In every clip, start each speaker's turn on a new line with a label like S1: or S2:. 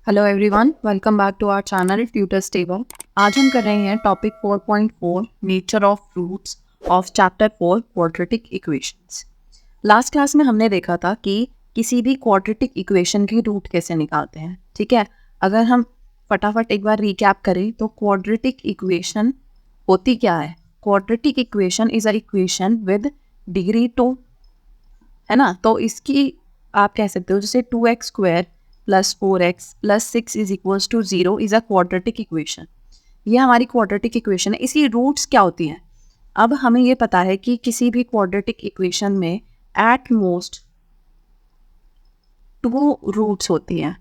S1: Hello everyone, welcome back to our channel tutors table. आज हम कर रहे हैं topic 4.4 nature of roots of chapter 4 quadratic equations. Last class में हमने देखा था कि किसी भी क्वाड्रेटिक इक्वेशन की रूट कैसे निकालते हैं। ठीक है, अगर हम फटाफट एक बार रिकैप करें तो क्वाड्रेटिक इक्वेशन होती क्या है। Quadratic equation is a equation with degree 2, है ना। तो इसकी आप कह सकते हो जैसे 2x² plus 4x plus 6 is equals to 0 is a quadratic equation. ये हमारी क्वाड्रेटिक इक्वेशन है। इसकी रूट्स क्या होती हैं। अब हमें ये पता है कि किसी भी क्वाड्रेटिक इक्वेशन में एट मोस्ट 2 रूट्स होती हैं।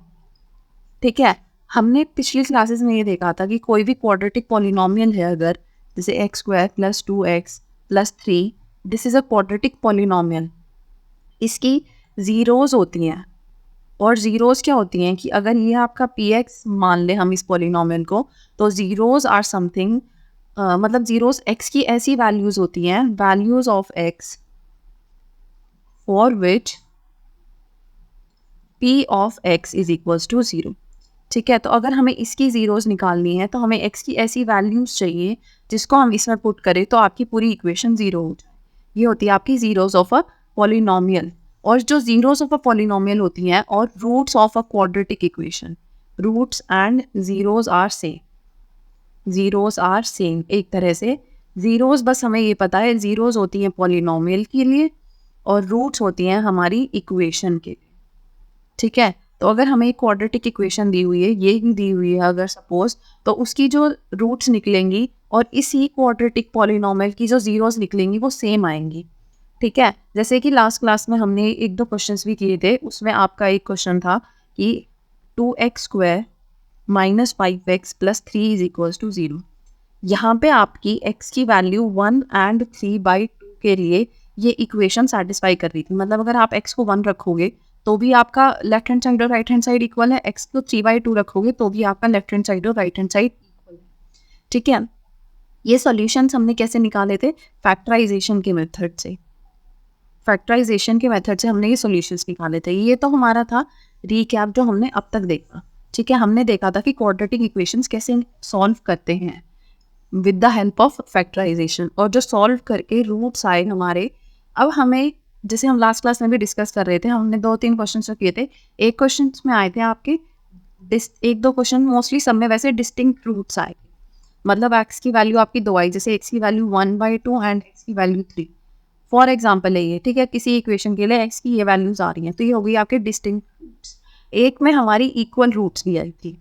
S1: ठीक है, हमने पिछली क्लासेस में ये देखा था कि कोई भी क्वाड्रेटिक पॉलिनोमियल है, अगर जैसे x² plus 2x plus 3, this is a quadratic polynomial. इसकी ज़ीरोज़ होती हैं, और ज़ीरोज़ क्या होती हैं कि अगर ये आपका px मान लें हम इस पॉलिनोमियल को, तो ज़ीरोज़ आर समथिंग, मतलब ज़ीरोज़ x की ऐसी वैल्यूज़ होती हैं, values of x for which p of x is equals to 0। ठीक है, तो अगर हमें इसकी ज़ीरोज़ निकालनी है तो हमें x की ऐसी वैल्यूज़ चाहिए जिसको हम इसमें पुट करें तो आपकी पूरी इक्वेशन 0 हो जाए। ये होती है आपकी ज़ीरोज़ ऑफ अ पॉलिनोमियल। और जो ज़ीरोज़ ऑफ अ पॉलिनोमियल होती हैं और roots of a quadratic equation, roots and zeros are same, zeros are same. एक तरह से ज़ीरोज़, बस हमें ये पता है ज़ीरोज़ होती हैं पॉलिनोमियल के लिए और रूट्स होती हैं हमारी इक्वेशन के लिए। ठीक है, तो अगर हमें एक क्वाड्रेटिक इक्वेशन दी हुई है, ये ही दी हुई है अगर सपोज, तो उसकी जो रूट्स निकलेंगी और इसी क्वाड्रेटिक पॉलिनोमियल की जो ज़ीरोज़ निकलेंगी वो सेम आएंगी। ठीक है, जैसे कि लास्ट क्लास में हमने एक दो क्वेश्चंस भी किए थे, उसमें आपका एक क्वेश्चन था कि 2x² minus 5x plus 3 is equals to 0। यहाँ पे आपकी x की वैल्यू 1 एंड 3/2 के लिए ये इक्वेशन सेटिस्फाई कर रही थी। मतलब अगर आप x को 1 रखोगे तो भी आपका लेफ्ट हैंड साइड और राइट हैंड साइड इक्वल है, x को 3/2 रखोगे तो भी आपका लेफ्ट हैंड साइड और राइट हैंड साइड इक्वल है। ठीक है, ये सॉल्यूशंस हमने कैसे निकाले थे, फैक्टराइजेशन के मेथड से। फैक्टराइजेशन के मेथड से हमने ये सॉल्यूशंस निकाले थे। ये तो हमारा था रीकैप जो हमने अब तक देखा। ठीक है, हमने देखा था कि क्वाड्रेटिक इक्वेशंस कैसे सॉल्व करते हैं with the help of factorisation, और जो सॉल्व करके रूट्स आए हमारे। अब हमें, जैसे हम लास्ट क्लास में भी डिस्कस कर रहे थे, हमने 2-3 क्वेश्चन किए थे। एक क्वेश्चन में आए थे आपके एक दो क्वेश्चन, मोस्टली सब में वैसे डिस्टिंक्ट रूट्स आए। मतलब x की वैल्यू आपकी 2 आई, जैसे x की वैल्यू 1/2 एंड x की वैल्यू 3, फॉर एग्जाम्पल है ये। ठीक है, किसी इक्वेशन के लिए x की ये वैल्यूज आ रही हैं, तो ये हो गई आपके डिस्टिंक्ट रूट्स। एक में हमारी इक्वल रूट्स भी आई थी,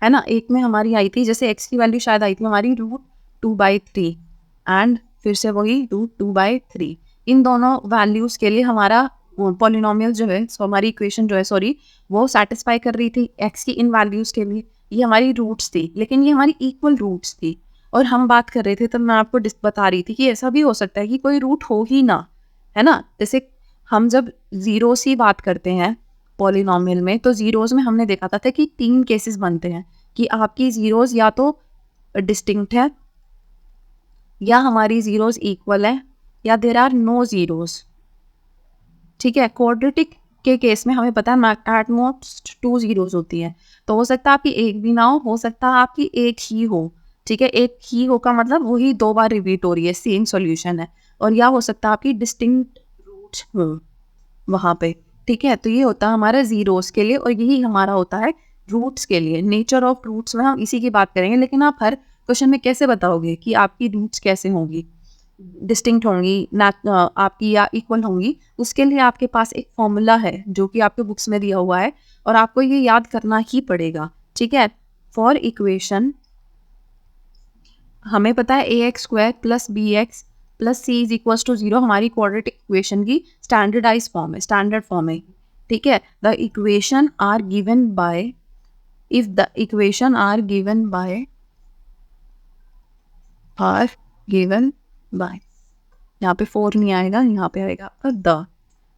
S1: है ना। एक में हमारी आई थी, जैसे x की वैल्यू शायद आई थी हमारी √2/3 एंड फिर से वही √2/3। इन दोनों वैल्यूज़ के लिए हमारा पॉलिनोमियल जो है, सो हमारी इक्वेशन जो है, सॉरी, वो सेटिस्फाई कर रही थी x की इन वैल्यूज़ के लिए। ये हमारी रूट्स थी, लेकिन ये हमारी इक्वल रूट्स थी। और हम बात कर रहे थे, तब मैं आपको बता रही थी कि ऐसा भी हो सकता है कि कोई रूट हो ही ना, है ना। जैसे हम जब ज़ीरोस की बात करते हैं पॉलिनोमियल में, तो ज़ीरोज़ में हमने देखा था कि 3 केसेस बनते हैं कि आपकी ज़ीरोज़ या तो डिस्टिंक्ट है, या हमारी ज़ीरोज़ इक्वल है, या देयर आर नो ज़ीरोज़। ठीक है, क्वाड्रेटिक के केस में हमें पता है एट मोस्ट 2 ज़ीरोज़ होती है। तो हो सकता है आपकी एक भी ना हो सकता है आपकी एक ही हो। ठीक है, एक ही हो का मतलब वही 2 बार रिपीट हो रही है, सेम सॉल्यूशन है। और या हो सकता है आपकी डिस्टिंक्ट रूट्स हो वहाँ पे। ठीक है, तो ये होता है हमारा ज़ीरोज़ के लिए, और यही हमारा होता है रूट्स के लिए। नेचर ऑफ रूट्स में हम इसी की बात करेंगे, लेकिन आप हर क्वेश्चन में कैसे बताओगे कि आपकी रूट्स कैसे होंगी, डिस्टिंक्ट होंगी ना आपकी या इक्वल होंगी। उसके लिए आपके पास एक फॉर्मूला है जो कि आपके बुक्स में दिया हुआ है, और आपको ये याद करना ही पड़ेगा। ठीक है, फॉर इक्वेशन हमें पता है ax² plus bx plus c is equals to 0 हमारी क्वाड्रेटिक इक्वेशन की स्टैंडर्डाइज फॉर्म है, स्टैंडर्ड फॉर्म है। ठीक है, the equation are given by, if the equation are given by यहाँ पे 4 नहीं आएगा, यहाँ पे आएगा आपका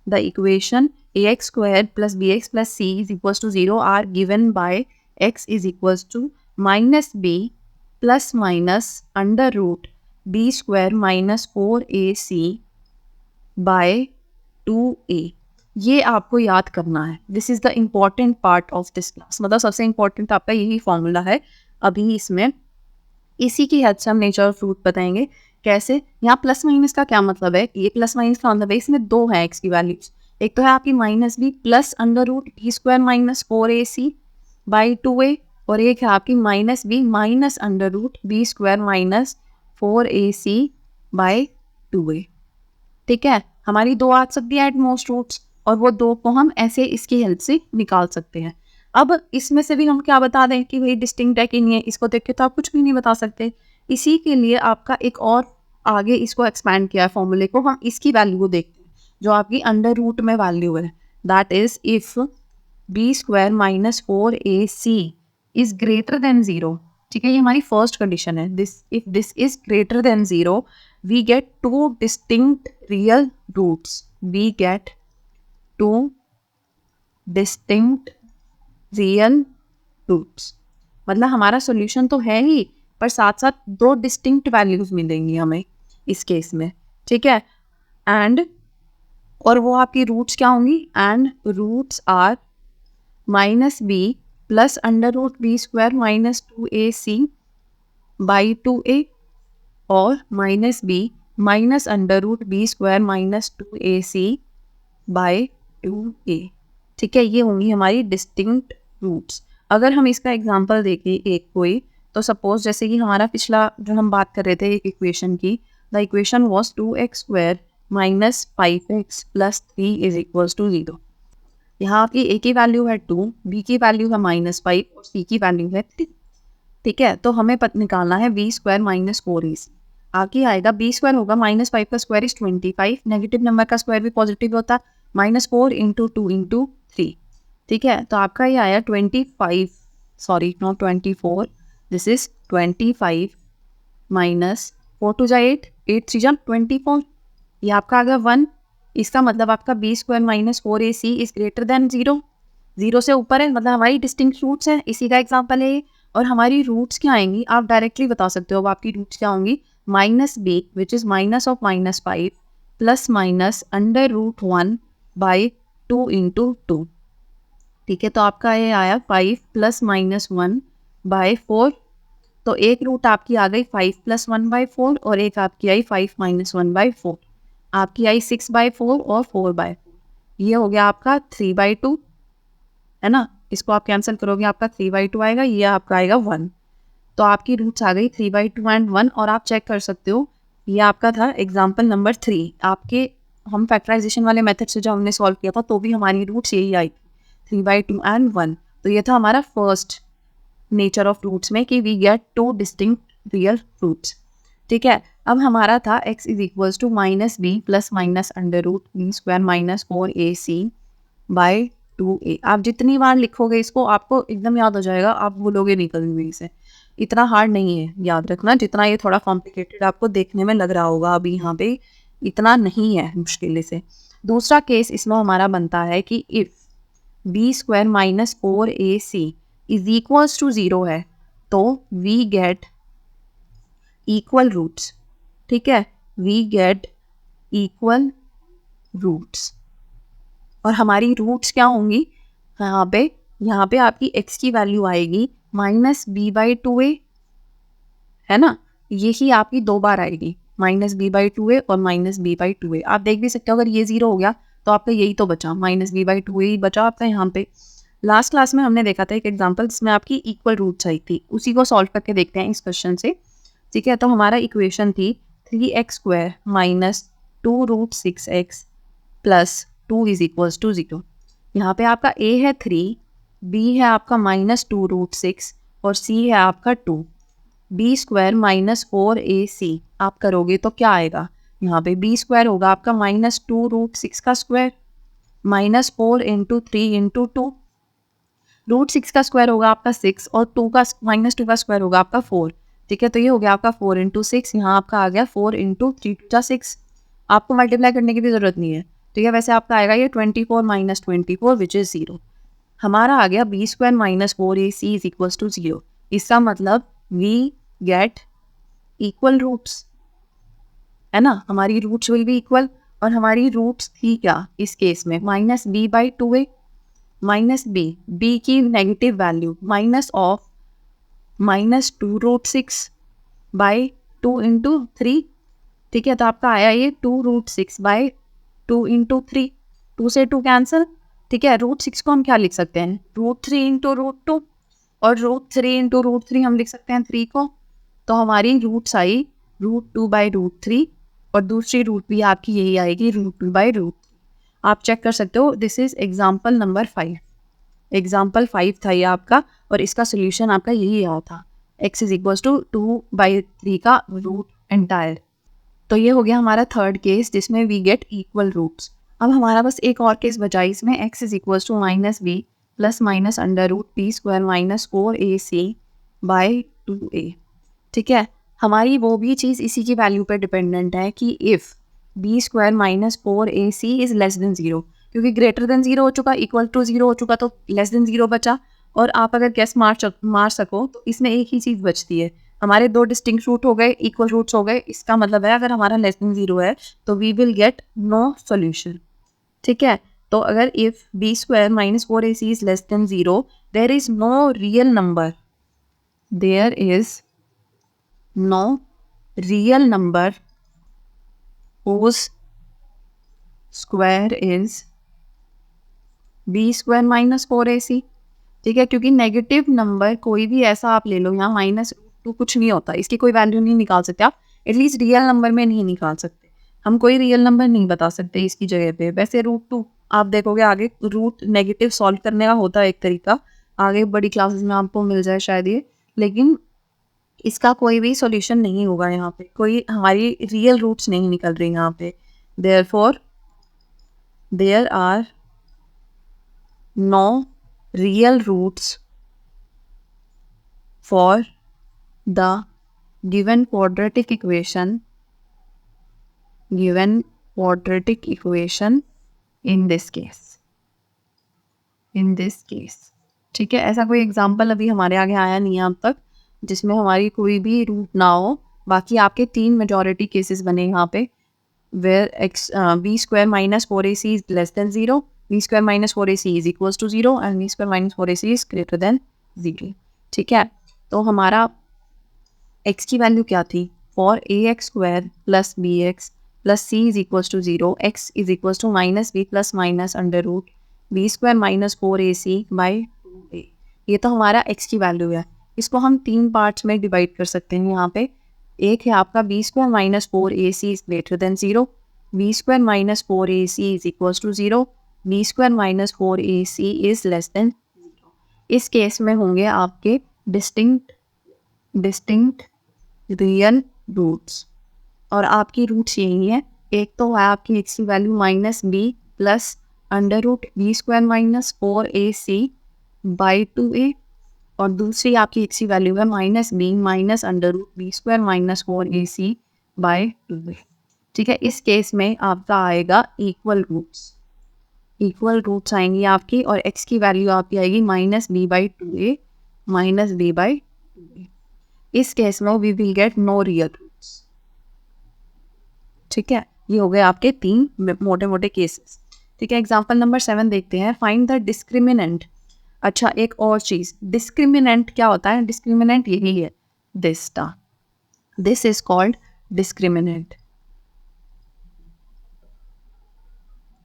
S1: the equation ax² plus bx plus c is equals to 0 are given by x is equals to -b plus minus under root b² minus 4ac bye 2a। ये आपको याद करना है। This is the important part of this class, मतलब सबसे important आपका यही formula है अभी इसमें। इसी की हेल्प से हम नेचर ऑफ फ्रूट बताएंगे कैसे। यहाँ प्लस माइनस का क्या मतलब है, ये प्लस माइनस का मतलब है इसमें दो है एक्स की वैल्यूज। एक तो है आपकी minus b plus under root b square minus 4ac by 2a, और एक है आपकी minus b minus under root b square minus 4ac by 2a। ठीक है, हमारी दो आ सकती है एट मोस्ट रूट्स, और वो दो को हम ऐसे इसकी हेल्प से निकाल सकते हैं। अब इसमें से भी हम क्या बता दें कि भाई डिस्टिंक्ट है कि नहीं है, इसको देख के तो आप कुछ भी नहीं बता सकते। इसी के लिए आपका एक और आगे इसको एक्सपैंड किया है फॉर्मूले को, हम इसकी वैल्यू को देखते हैं जो आपकी अंडर रूट में वैल्यू है। That is if b square minus 4ac is greater than 0। ठीक है, ये हमारी फर्स्ट कंडीशन है। This if this is greater than 0 we get two distinct real roots. We get two distinct real roots. मतलब हमारा solution तो है ही, पर साथ साथ दो डिस्टिंक्ट वैल्यूज मिलेंगी हमें इस केस में। ठीक है, एंड और वो आपकी रूट्स क्या होंगी, and roots are minus b plus under root b square minus 2ac by 2a, और minus b minus under root b square minus 2ac by 2a। ठीक है, ये होंगी हमारी डिस्टिंक्ट रूट्स। अगर हम इसका एग्जांपल देखें एक कोई, तो सपोज जैसे कि हमारा पिछला जो हम बात कर रहे थे एक इक्वेशन की, the equation was 2x square minus 5x plus 3 is equals to 0। यहाँ आपकी a की वैल्यू है 2, b की वैल्यू है -5 और c की वैल्यू है 3। ठीक है, तो हमें निकालना है बी स्क्वायर माइनस 4ac। आगे आएगा बी स्क्वायर होगा -5 का स्क्वायर इज 25, नेगेटिव नंबर का स्क्वायर भी पॉजिटिव होता है, -4 इंटू 2 इंटू 3। ठीक है, तो आपका ये आया 25, sorry not 24, this is 25 minus 4 two जा 8, 8 3 जा 24, ये आपका आ गया 1। इसका मतलब आपका b square minus 4ac is greater than 0, 0 से ऊपर है, मतलब हमारी डिस्टिंक्ट रूट्स हैं, इसी का एग्जाम्पल है ये। और हमारी रूट्स क्या आएंगी, आप डायरेक्टली बता सकते हो अब आपकी रूट्स क्या होंगी, minus b which is minus of -5 plus minus under root 1 by 2 into 2। ठीक है, तो आपका ये आया 5 प्लस -1 बाई 4। तो एक रूट आपकी आ गई 5 प्लस 1 बाई 4, और एक आपकी आई 5 माइनस 1 बाई 4। आपकी आई 6 बाई 4 और 4 बाई 4। ये हो गया आपका 3 बाई 2, है ना। इसको आप कैंसिल करोगे आपका 3 बाई 2 आएगा, ये आपका आएगा 1। तो आपकी रूट्स आ गई 3 बाई 2 एंड 1। और आप चेक कर सकते हो, ये आपका था एग्जाम्पल नंबर 3। आपके हम फैक्टराइजेशन वाले मेथड से जो हमने सॉल्व किया था तो भी हमारी रूट्स यही आई, 3 बाई 2 एंड 1। तो ये था हमारा फर्स्ट नेचर ऑफ रूट्स में कि we get two distinct real roots. ठीक है, अब हमारा था x is equals to minus b plus minus under root b square minus 4ac by 2a। आप जितनी बार लिखोगे इसको आपको एकदम याद हो जाएगा, आप भूलोगे नहीं कभी भी इसे। इतना हार्ड नहीं है याद रखना, जितना ये थोड़ा कॉम्प्लिकेटेड आपको देखने में लग रहा होगा अभी यहाँ पे, इतना नहीं है मुश्किल से। दूसरा केस इसमें हमारा बनता है कि if b square minus 4ac is equals to 0 है, तो वी गेट इक्वल रूट्स। ठीक है, वी गेट इक्वल रूट्स। और हमारी रूट्स क्या होंगी, यहाँ पे आपकी x की वैल्यू आएगी -b/2a, है ना। यही आपकी दो बार आएगी, -b/2a और -b/2a। आप देख भी सकते हो अगर ये 0 हो गया तो आपका यही तो बचा, -b/2a ही बचा आपका यहाँ पे। लास्ट क्लास में हमने देखा था एक एग्जाम्पल जिसमें आपकी इक्वल रूट्स आई थी, उसी को सॉल्व करके देखते हैं इस क्वेश्चन से। ठीक है, तो हमारा इक्वेशन थी 3x square minus 2 root 6x plus 2 is equals to 0। यहाँ पे आपका a है 3, b है आपका -2 रूट 6 और c है आपका 2। b स्क्वायर माइनस 4ac आप करोगे तो क्या आएगा, यहाँ पे b स्क्वायर होगा आपका -2 रूट 6 का स्क्वायर -4 इंटू 3 इंटू 2। रूट 6 का स्क्वायर होगा आपका 6 और 2 का -2 का स्क्वायर होगा आपका 4। ठीक है, तो ये हो गया आपका 4 इंटू 6, यहाँ आपका आ गया 4 इंटू 3 2 6। आपको मल्टीप्लाई करने की भी ज़रूरत नहीं है। ठीक है, वैसे आपका आएगा ये 24 माइनस 24 विच इज़ 0। हमारा आ गया b square minus 4ac is equals to 0। इसका मतलब वी गेट इक्वल रूट्स, है ना, हमारी रूट्स विल बी इक्वल। और हमारी रूट्स थी क्या इस केस में, minus B by two A, minus B की negative value minus of minus two root six by two into three. ठीक है, तो आपका आया ये two root six by two into three, two से टू कैंसिल। ठीक है, रूट सिक्स को हम क्या लिख सकते हैं, root three into root two, और root three into root three हम लिख सकते हैं थ्री को। तो हमारी रूट्स आई root two by root three, और दूसरी रूट भी आपकी यही आएगी रूट टू बाई रूट। आप चेक कर सकते हो, this is example number 5। Example 5 था ये आपका, और इसका सोल्यूशन आपका यही आया था, x इज इक्वल टू 2/3 का रूट एंटायर। तो ये हो गया हमारा थर्ड केस जिसमें वी गेट इक्वल रूट्स। अब हमारा बस एक और केस बचा इसमें, x is equal to minus b plus minus under root b square minus 4ac by 2a। ठीक है, हमारी वो भी चीज़ इसी की वैल्यू पर डिपेंडेंट है कि if b square minus 4ac is less than zero, क्योंकि ग्रेटर देन ज़ीरो हो चुका, इक्वल टू ज़ीरो हो चुका, तो लेस देन ज़ीरो बचा। और आप अगर गेस मार सको तो इसमें एक ही चीज़ बचती है, हमारे दो डिस्टिंक्ट रूट हो गए, इक्वल रूट्स हो गए। इसका मतलब है अगर हमारा लेस देन ज़ीरो है तो we will get no solution. ठीक है, तो अगर if b square minus 4ac is less than zero, there is no real number, there is no real number whose square is b square minus 4ac। ठीक है, क्योंकि negative number कोई भी ऐसा आप ले लो, यहाँ माइनस टू कुछ नहीं होता, इसकी कोई वैल्यू नहीं निकाल सकते आप, एटलीस्ट रियल नंबर में नहीं निकाल सकते। हम कोई रियल नंबर नहीं बता सकते इसकी जगह पे। वैसे रूट टू आप देखोगे आगे, रूट नेगेटिव सॉल्व करने का होता है एक तरीका, आगे बड़ी क्लासेस में आपको मिल जाए शायद ये, लेकिन इसका कोई भी सॉल्यूशन नहीं होगा यहाँ पे, कोई हमारी रियल रूट्स नहीं निकल रही यहाँ पे। Therefore there are no real roots for the given quadratic equation in this case. ठीक है, ऐसा कोई एग्जाम्पल अभी हमारे आगे आया नहीं है अब तक जिसमें हमारी कोई भी रूट ना हो। बाकी आपके तीन मेजॉरिटी केसेस बने यहाँ पे, where x b square minus 4ac is less than zero, b square minus 4ac is equals to zero, and b square minus 4ac is greater than zero. ठीक है, तो हमारा x की वैल्यू क्या थी, for ax square plus bx plus c is equals to zero, x is equals to minus b plus minus under root b square minus 4ac by 2a। ये तो हमारा x की वैल्यू है। इसको हम तीन पार्ट्स में डिवाइड कर सकते हैं यहाँ पे। एक है आपका b square minus 4ac is greater than zero, b square minus 4ac is equals to zero, b square minus 4ac is less than zero. इस केस में होंगे आपके डिस्टिंक्ट रियल रूट्स, और आपकी रूट्स यही है। एक तो है आपकी x की value minus b plus under root b square minus 4ac by 2a, और दूसरी आपकी x की वैल्यू है minus b minus under root b square minus 4ac by 2a। ठीक है, इस केस में आपका आएगा इक्वल रूट्स आएंगी आपकी, और x की वैल्यू आपकी आएगी minus B by 2a minus B by 2a। इस केस में we will get no real roots. ठीक है, ये हो गए आपके तीन मोटे मोटे केसेस। ठीक है, एग्जाम्पल नंबर 7 देखते हैं, फाइंड द डिस्क्रिमिनेंट। अच्छा, एक और चीज़, डिस्क्रिमिनेंट क्या होता है, डिस्क्रिमिनेंट यही है, दिस इज कॉल्ड डिस्क्रिमिनेंट।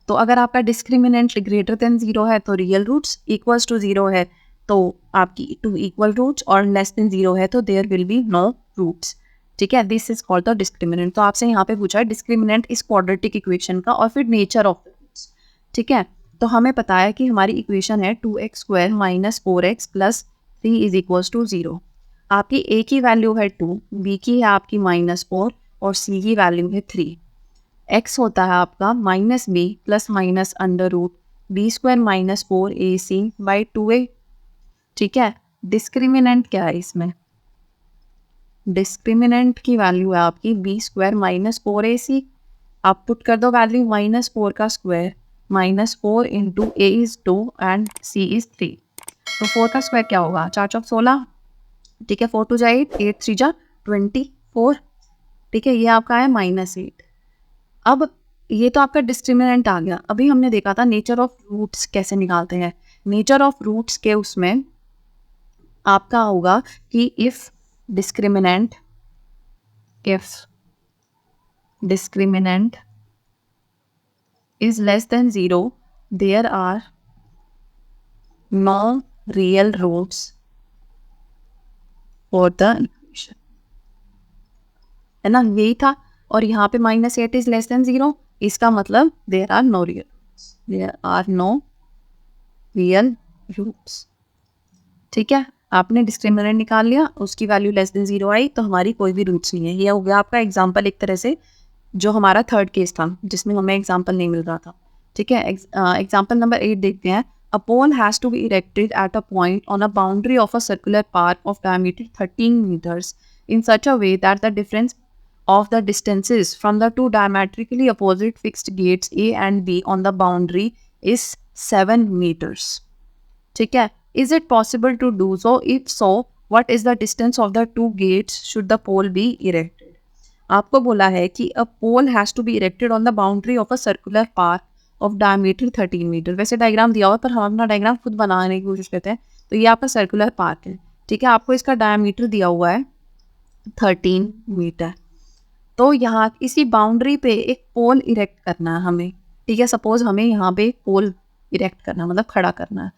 S1: तो अगर आपका डिस्क्रिमिनेंट ग्रेटर देन जीरो है तो real roots, equals to zero है तो आपकी टू इक्वल रूट्स, और लेस देन जीरो है तो there will be no roots. ठीक है, this is called the discriminant. तो आपसे यहाँ पे पूछा है डिस्क्रिमिनेंट इस क्वाड्रेटिक इक्वेशन का, और फिर नेचर ऑफ द रूट्स। ठीक है, तो हमें पता है कि हमारी इक्वेशन है 2x square minus 4x plus 3 is equals to zero. आपकी a की वैल्यू है 2, b की है आपकी माइनस 4, और c की वैल्यू है 3। x होता है आपका minus b plus minus under root b square minus 4ac by 2a। ठीक है, डिस्क्रिमिनेंट क्या है इसमें, डिस्क्रिमिनेंट की वैल्यू है आपकी बी स्क्वायर माइनस 4ac। आप पुट कर दो वैल्यू, माइनस 4 का square minus 4 into a is 2 and c is 3। तो 4 का स्क्वायर क्या होगा, 4 चौक 16। ठीक है, 4 टू जा 8, 8 3 जा 24। ठीक है, ये आपका है माइनस 8। अब ये तो आपका डिस्क्रिमिनेंट आ गया। अभी हमने देखा था नेचर ऑफ रूट्स कैसे निकालते हैं। नेचर ऑफ रूट्स के उसमें आपका होगा कि if discriminant is less than 0, there are no real roots for the equation, है ना, यही था। और यहाँ पे -8 इज लेस देन 0, इसका मतलब there are no real roots. ठीक है, आपने डिस्क्रिमिनेंट निकाल लिया, उसकी वैल्यू लेस देन 0 आई, तो हमारी कोई भी रूट्स नहीं है। ये हो गया आपका एग्जाम्पल एक तरह से, जो हमारा थर्ड केस था जिसमें हमें एग्जाम्पल नहीं मिल रहा था। ठीक है, एग्जाम्पल नंबर 8 देखते हैं। A pole has to be erected at a point on a boundary of a circular park of diameter 13 meters in such a way that the difference of the distances from the two diametrically opposite fixed gates A and B on the boundary is 7 meters. ठीक है, is it possible to do so? If so, what is the distance of the two gates should the pole be erected? आपको बोला है कि a pole has to be erected on the boundary of a circular park of diameter 13 meter. वैसे diagram दिया हुआ पर हम अपना डायग्राम खुद बनाने की कोशिश करते हैं। तो ये आपका सर्कुलर पार्क है। ठीक है, आपको इसका डायमीटर दिया हुआ है 13 मीटर। तो यहाँ इसी बाउंड्री पे एक पोल इरेक्ट करना है हमें। ठीक है, सपोज हमें यहाँ पे पोल इरेक्ट करना मतलब खड़ा करना है।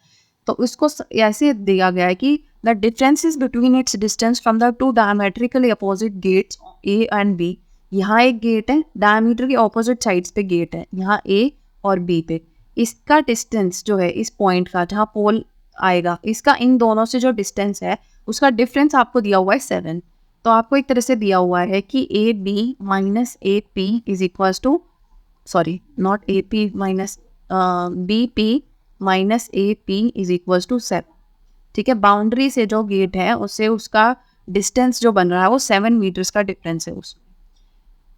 S1: तो उसको ऐसे दिया गया है कि the differences between its distance from the two diametrically opposite gates A and B. यहाँ एक गेट है, डायमीटर के ऑपोजिट साइड्स पे गेट है, यहाँ ए और बी पे। इसका डिस्टेंस जो है इस पॉइंट का जहाँ पोल आएगा, इसका इन दोनों से जो डिस्टेंस है उसका डिफरेंस आपको दिया हुआ है 7। तो आपको एक तरह से दिया हुआ है कि A B minus A P is equals to, sorry not A P minus B P minus A P is equals to 7। ठीक है, बाउंड्री से जो गेट है उससे उसका डिस्टेंस जो बन रहा है वो 7 मीटर्स का डिफरेंस है उसमें।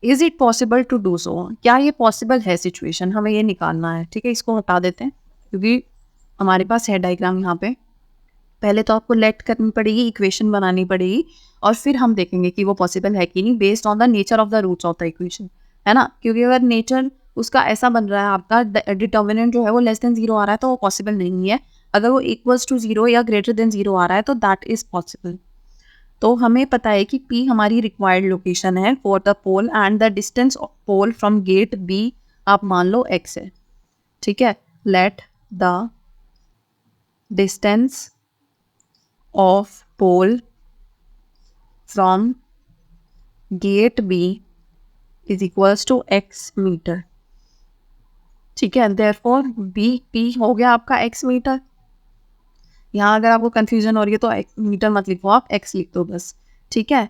S1: Is it possible to do so? क्या ये पॉसिबल है सिचुएशन, हमें ये निकालना है। ठीक है, इसको हटा देते हैं क्योंकि हमारे पास है डायग्राम यहाँ पे। पहले तो आपको लेट करनी पड़ेगी, इक्वेशन बनानी पड़ेगी, और फिर हम देखेंगे कि वो पॉसिबल है कि नहीं based on the nature of the roots of the equation, है ना। क्योंकि अगर नेचर उसका ऐसा बन रहा है, आपका डिटर्मिनेंट जो है वो लेस देन 0 आ रहा है, तो वो पॉसिबल नहीं है। अगर वो इक्वल्स टू 0 या ग्रेटर देन 0 आ रहा है तो दैट इज पॉसिबल। तो हमें पता है कि P हमारी रिक्वायर्ड लोकेशन है for the pole and the distance of pole from gate B आप मान लो x है। ठीक है, let the distance of pole from gate B is equals to x metre. ठीक है, देयरफॉर P हो गया आपका x मीटर। यहाँ अगर आपको कंफ्यूजन हो रही है तो मीटर मत लिखो, आप x लिख दो बस। ठीक है,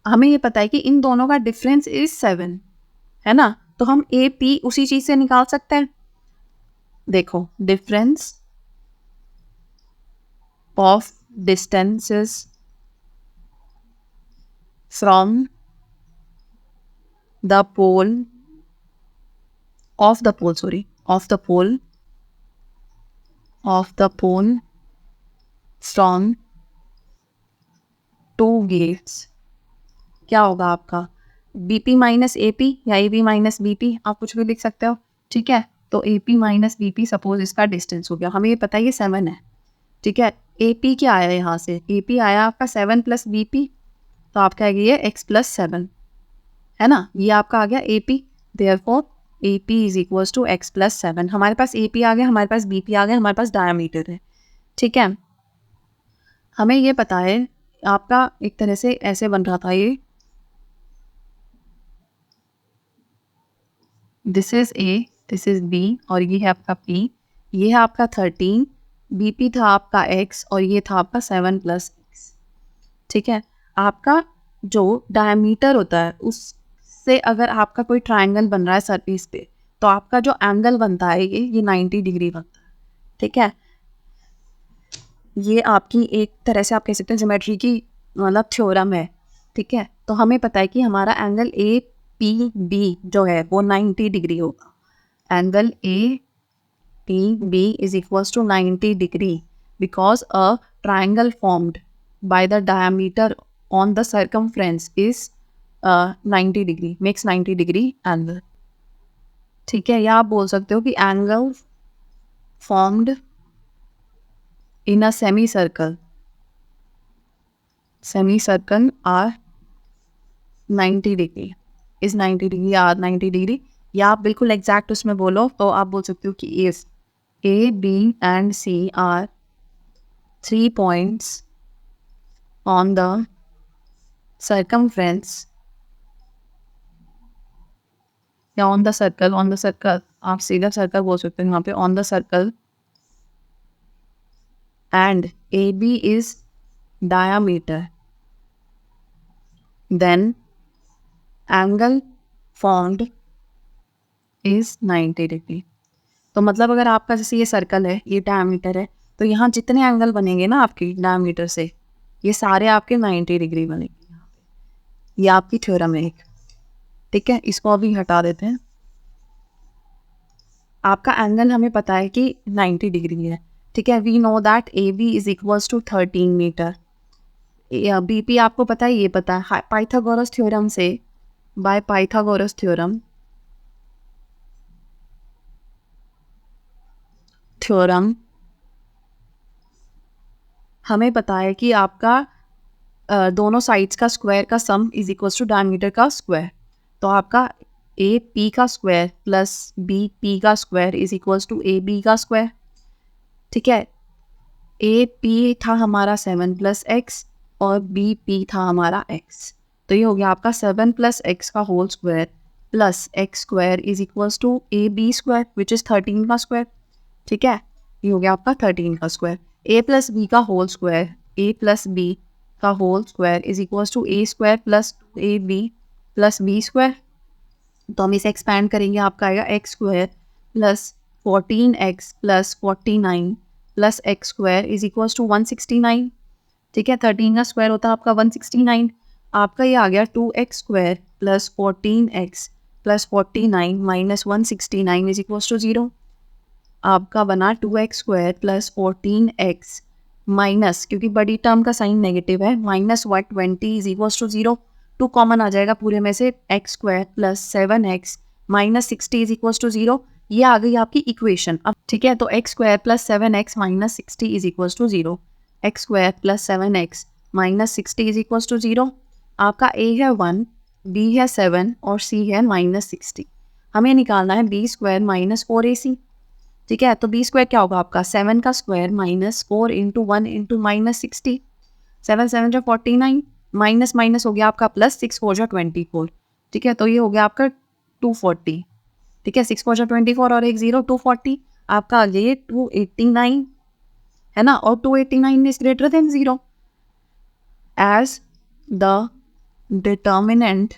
S1: हमें ये पता है कि इन दोनों का डिफरेंस इज 7, है ना। तो हम ए पी उसी चीज से निकाल सकते हैं। देखो, difference of distances from the pole of the pole from two gates क्या होगा आपका B P minus A P या A B minus B P, आप कुछ भी लिख सकते हो। ठीक है, तो A P minus B P suppose इसका डिस्टेंस हो गया, हमें ये पता है ये 7 है। ठीक है, ए पी क्या आया यहाँ से, ए पी आया आपका 7 प्लस बी पी, तो आपका आ गया ये x प्लस 7, है ना। ये आपका आ गया A P, therefore A P is equals to x plus 7। हमारे पास ए पी आ गया, हमारे पास बी पी आ गया, हमारे पास डायमीटर है। ठीक है, हमें ये पता है आपका एक तरह से ऐसे बन रहा था ये, this is A, this is B, और ये है आपका P, ये है आपका 13, BP था आपका x, और ये था आपका 7 प्लस x। ठीक है, आपका जो डायमीटर होता है उससे अगर आपका कोई ट्रायंगल बन रहा है सरफेस पे, तो आपका जो एंगल बनता है ये 90 डिग्री बनता है। ठीक है, ये आपकी एक तरह से आप कह सकते हैं ज्योमेट्री की मतलब थ्योरम है। ठीक है, तो हमें पता है कि हमारा एंगल ए पी बी जो है वो 90 डिग्री होगा। Angle A P B is equals to 90 degree because a triangle formed by the diameter on the circumference is 90 degree, makes 90 degree angle. ठीक है, या आप बोल सकते हो कि angle formed in a semi circle are 90 degree, is 90 degree are 90 degree, या आप बिल्कुल एग्जैक्ट उसमें बोलो तो आप बोल सकते हो कि if A B and C are 3 points on the circumference या ऑन द सर्कल आप सीधा सर्कल बोल सकते हो यहाँ पे, on the circle and A B is diameter, then angle formed is 90 degree. तो मतलब अगर आपका जैसे ये सर्कल है, ये डायमीटर है, तो यहाँ जितने एंगल बनेंगे ना आपके डायमीटर से, ये सारे आपके 90 डिग्री बनेंगे यहाँ पे। ये आपकी थ्योरम है एक, ठीक है, इसको अभी हटा देते हैं। आपका एंगल हमें पता है कि 90 डिग्री है, ठीक है। We know that A B is equals to 13 metre. B P आपको पता है, ये पता है पाइथागोरस थ्योरम से, बाय पाइथागोरस थ्योरम हमें पता है कि आपका दोनों साइड्स का स्क्वायर का sum is equals to diameter का स्क्वायर। तो आपका ए पी का स्क्वायर प्लस बी पी का square is equals to A B का स्क्वायर, ठीक है। ए पी था हमारा 7 प्लस एक्स और बी पी था हमारा एक्स, तो ये हो गया आपका 7 प्लस एक्स का whole square plus x square is equals to A B square which is 13 का स्क्वायर, ठीक है। ये हो गया आपका 13 का स्क्वायर। ए प्लस बी का whole square, a plus b का whole square is equals to a square plus a b plus b square. तो हम इसे एक्सपैंड करेंगे, आपका आएगा x square plus 14x plus 49 plus x square is equals to 169, ठीक है। 13 का स्क्वायर होता है आपका 169, आपका ये आ गया 2x square plus 14x plus 49 minus 169 is equals to 0। आपका बना 2x square plus 14x minus, क्योंकि बड़ी टर्म का साइन नेगेटिव है, minus 120 is equals to 0। 2 common आ जाएगा पूरे में से, x square plus 7x minus 60 is equals to 0। ये आ गई आपकी इक्वेशन अब, ठीक है। तो x square plus 7x minus 60 is equals to 0, x square plus 7x minus 60 is equals to 0। आपका a है 1, b है 7 और c है माइनस 60। हमें निकालना है b स्क्वायर माइनस 4ac, ठीक है। तो b स्क्वायर क्या होगा आपका 7 का square minus 4 into 1 into minus 60, 7 7 जो 49 माइनस माइनस हो गया आपका प्लस 6 4 जो 24, ठीक है। तो ये हो गया आपका 240, ठीक है। 6 4 जो 24 और एक 0 240, आपका ये 289 है ना, और 289 is greater than 0 as the determinant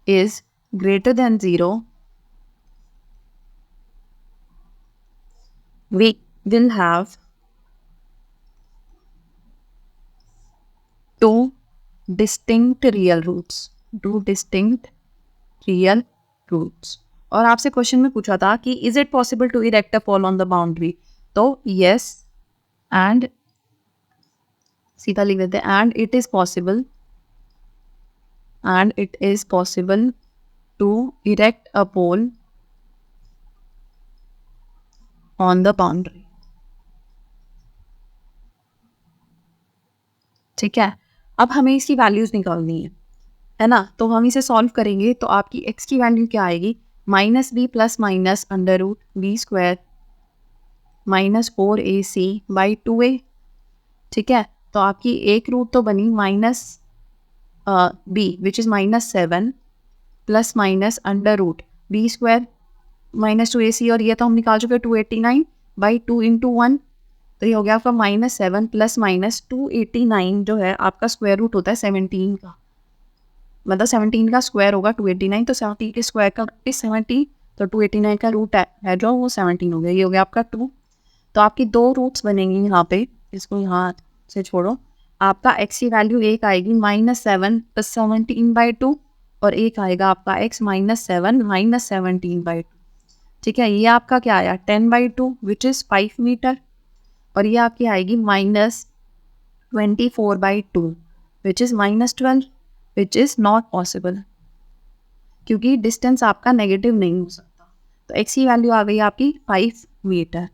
S1: is greater than 0 we will have two distinct real roots, और आपसे क्वेश्चन में पूछा था कि is it possible to erect a pole on the boundary, तो यस एंड सीधा लिख देते हैं, and it is possible to erect a pole on the boundary, ठीक है। अब हमें इसकी वैल्यूज निकालनी है ना, तो हम इसे सॉल्व करेंगे। तो आपकी x की वैल्यू क्या आएगी, minus b plus minus under root b square minus 4ac by 2a, ठीक है। तो आपकी एक रूट तो बनी minus b which is minus 7 plus minus under root b square minus 2ac, और ये तो हम निकाल चुके 289 बाई 2 इंटू 1, तो ये हो गया आपका माइनस 7 प्लस माइनस 289 जो है आपका स्क्वायर रूट होता है 17 का, मतलब 17 का स्क्वायर होगा 289, तो 70 के स्क्वायर का रूट 70, तो 289 का रूट है जो वो 17 हो गया, ये हो गया आपका 2। तो आपकी 2 रूट्स बनेंगी यहाँ पे, इसको यहाँ से छोड़ो। आपका x की वैल्यू एक आएगी माइनस 7 प्लस 17 बाई 2, और एक आएगा आपका x माइनस 7 माइनस 17 बाई 2, ठीक है। ये आपका क्या आया 10 बाई 2 विच इज़ 5 मीटर, और ये आपकी आएगी minus 24 by 2 which is minus 12 which is not possible, क्योंकि डिस्टेंस आपका नेगेटिव नहीं हो सकता। तो एक्स की वैल्यू आ गई आपकी 5 मीटर।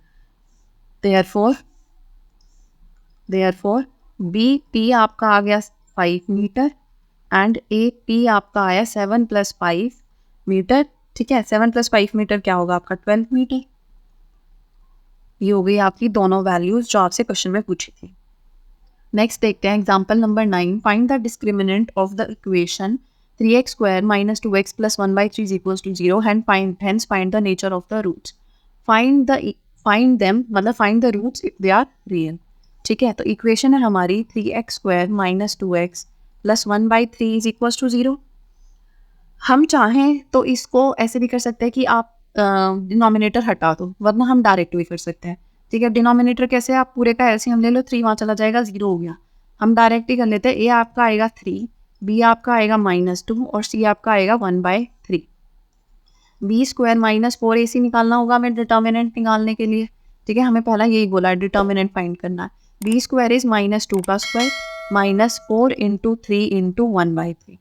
S1: देयरफॉर बी पी आपका आ गया 5 मीटर एंड ए पी आपका आया 7 + 5 मीटर। ठीक है, 7 + 5 मीटर क्या होगा आपका 12 मीटर। ये हो गई आपकी दोनों वैल्यूज जो आपसे क्वेश्चन में पूछी थी। नेक्स्ट देखते हैं example number 9। Find the discriminant of the equation 3x² - 2x + 1/3 = 0 hence find the nature of the roots। find them मतलब find the roots if they are real। ठीक है, तो इक्वेशन है हमारी 3x² - 2x + 1/3 = 0। हम चाहें तो इसको ऐसे भी कर सकते हैं कि आप डिनोमिनेटर हटा दो, वरना हम डायरेक्ट भी कर सकते हैं। ठीक है, डिनोमिनेटर कैसे, आप पूरे का एलसीएम ले लो, 3 वहाँ चला जाएगा, 0 हो गया। हम डायरेक्ट ही कर लेते हैं। ए आपका आएगा 3, बी आपका आएगा -2 और सी आपका आएगा 1/3। b² - 4ac निकालना होगा हमें डिटर्मिनेंट निकालने के लिए। ठीक है, हमें पहला यही बोला है, डिटर्मिनेंट फाइंड करना है। b² = -2 का स्क्वायर -4 × 3 × 1/3।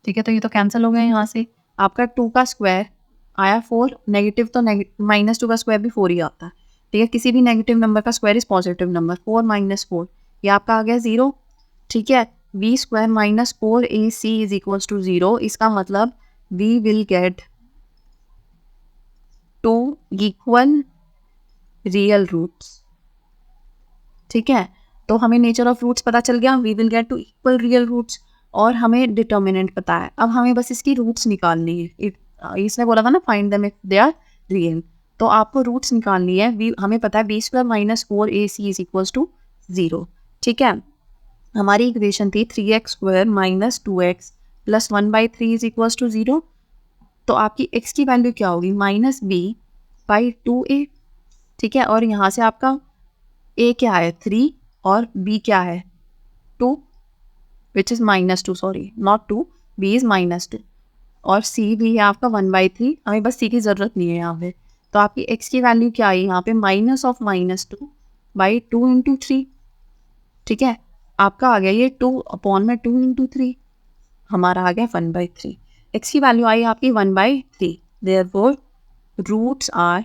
S1: ठीक है, तो ये तो कैंसिल हो गया यहाँ से। आपका 2 का स्क्वायर आया 4, नेगेटिव तो -2 का स्क्वायर भी 4 ही आता है। ठीक है, किसी भी नेगेटिव नंबर का स्क्वायर इज पॉजिटिव नंबर। 4 - 4 ये आपका आ गया 0। ठीक है, b² - 4ac = 0। इसका मतलब we will get 2 equal real roots. ठीक है, तो हमें नेचर ऑफ रूट्स पता चल गया, we will get 2 equal real roots और हमें डिटर्मिनेंट पता है। अब हमें बस इसकी रूट्स निकालनी है। इसने बोला था ना find them if they are real, तो आपको रूट्स निकालनी है। हमें पता है b² - 4ac = 0। ठीक है, हमारी इक्वेशन थी 3x² - 2x + 1/3 = 0। तो आपकी x की वैल्यू क्या होगी -b/2a। ठीक है, और यहाँ से आपका a क्या है 3 और b क्या है 2, which is -2, sorry not 2, b is -2 और c भी है आपका 1/3। हमें बस c की ज़रूरत नहीं है यहाँ पे। तो आपकी x की वैल्यू क्या आई यहाँ पे -2/2 × 3। ठीक है, आपका आ गया ये 2/2 × 3, हमारा आ गया 1/3। x की वैल्यू आई आपकी 1/3। देयरफॉर रूट्स आर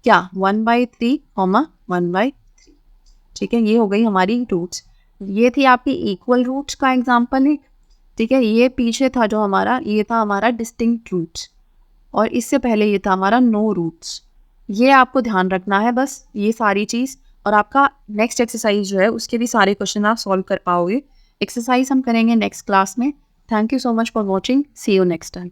S1: क्या 1/3, 1/3। ठीक है, ये हो गई हमारी रूट्स। ये थी आपकी इक्वल रूट्स का एग्जांपल एक। ठीक है, ये पीछे था जो हमारा, ये था हमारा डिस्टिंक्ट रूट्स और इससे पहले ये था हमारा नो रूट्स। ये आपको ध्यान रखना है बस, ये सारी चीज़। और आपका नेक्स्ट एक्सरसाइज जो है उसके भी सारे क्वेश्चन आप सॉल्व कर पाओगे। एक्सरसाइज हम करेंगे नेक्स्ट क्लास में। Thank you so much for watching, see you next time.